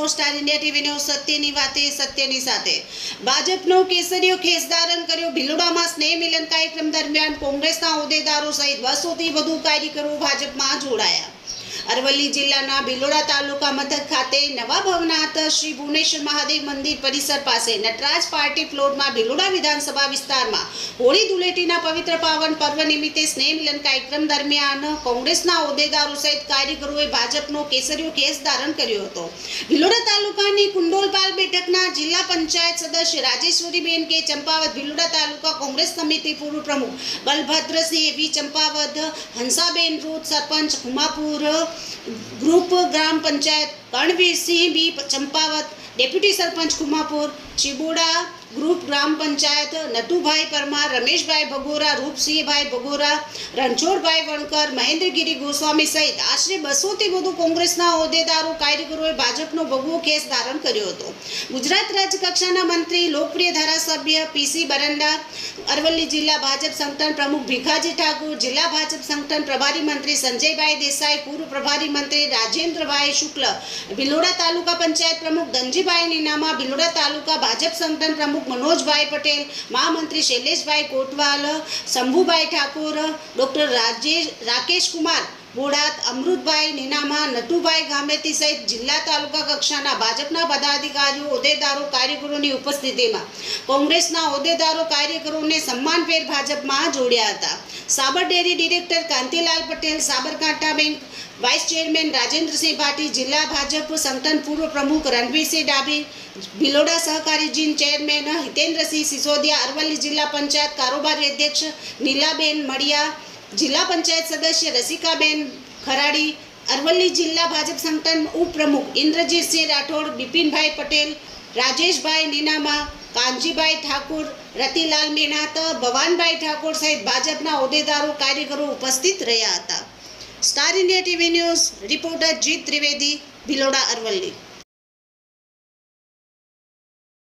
Star India TV news સત્યની વાતે સત્યની સાથે ભાજપનો કેસરીયો ખેસ ધારણ કર્યો। ભિલોડામાં સ્નેહ મિલન કાર્યક્રમ દરમિયાન કોંગ્રેસના હોદ્દેદારો સહિત 200 થી વધુ કાર્યકરો ભાજપમાં જોડાયા। અરવલ્લી જિલ્લાના ભિલોડા તાલુકા મથક ખાતે નવા ભવનાથ શ્રી ભુવનેશ્વર મહાદેવ મંદિર પરિસર પાસે નટરાજ પાર્ટી પ્લોટમાં ભિલોડા વિધાનસભા વિસ્તારમાં હોળી ધૂળેટીના પવિત્ર પાવન પર્વ નિમિત્તે સ્નેહ મિલન કાર્યક્રમ દરમિયાન કોંગ્રેસના હોદ્દેદારો સહિત કાર્યકરોએ ભાજપનો કેસરીયો ખેસ ધારણ કર્યો હતો। ભિલોડા તાલુકાની કુંડોલપાલ બેઠકના જિલ્લા પંચાયત સદસ્ય રાજેશ્વરીબેન કે ચંપાવત, ભિલોડા તાલુકા કોંગ્રેસ સમિતિ પૂર્વ પ્રમુખ બલભદ્રસિંહ વી ચંપાવત, હંસાબેન રૂત, સરપંચ ખુમાપુર ग्रुप ग्राम panchayat Karnavir Singh B Champavat, deputy sarpanch Khumapur Chiboda group ग्राम पंचायत नटुभाई परमार, रमेशभाई भगोरा, रूपसिंहभाई भगोरा, रणछोड़भाई वणकर, महेन्द्रगिरी गोस्वामी सहित आश्रे 200 થી વધુ કોંગ્રેસના હોદ્દેદારો કાર્યકરોએ ભાજપનો ભગવો ખેસ ધારણ કર્યો હતો। ગુજરાત રાજ્ય કક્ષાના મંત્રી લોકપ્રિય ધારાસભ્ય પીસી બરંડા, અરવલ્લી જિલ્લા ભાજપ સંગઠન પ્રમુખ ભીખાજી ઠાકોર, જિલ્લા ભાજપ સંગઠન પ્રભારી મંત્રી સંજયભાઈ દેસાઈ, પૂર્વ પ્રભારી મંત્રી રાજેન્દ્રભાઈ શુક્લ, ભિલોડા તાલુકા પંચાયત પ્રમુખ ધનજીભાઈ નીનામા, ભિલોડા તાલુકા ભાજપ સંગઠન પ્રમુખ मनोजभाई पटेल, महामंत्री शैलेषभाई कोटवाल, शंभुभाई ठाकुर, डॉक्टर राकेश कुमार बोड़ात, अमृतभाई नीनामा, नटुभाई गामेती सहित जिला तालुका कक्षाना भाजपना पदाधिकारीओ होद्देदारो कार्यकरोनी उपस्थितिमां कोंग्रेसना होद्देदारो कार्यकरोने सम्मानभेर भाजपमां जोड्या हता। साबर dairy director Kantilal Patel, Sabarkantha bank vice chairman Rajendra Singh Bhati, जिला भाजप संगठन पूर्व प्रमुख रणवीर सिंह डाबी, भिलोड़ा सहकारी जीन चेरमेन हितेन्द्र सिंह सिसोदिया, अरवल्ली जिला पंचायत कारोबारी अध्यक्ष नीलाबेन मड़िया, जिला पंचायत सदस्य रसिकाबेन खराड़ी, अरवल्ली जिला भाजप संगठन उपप्रमुख इंद्रजीत सिंह राठौड़, बिपिनभाई पटेल, राजेशभाई नीनामा, कांजीभाई ठाकुर, रतिलाल मेनात, भवानभाई ठाकुर सहित भाजपना होद्देदारो कार्यकरो उपस्थित रह्या हता। Star India TV news reporter Jeet Trivedi, Bhiloda, Aravalli.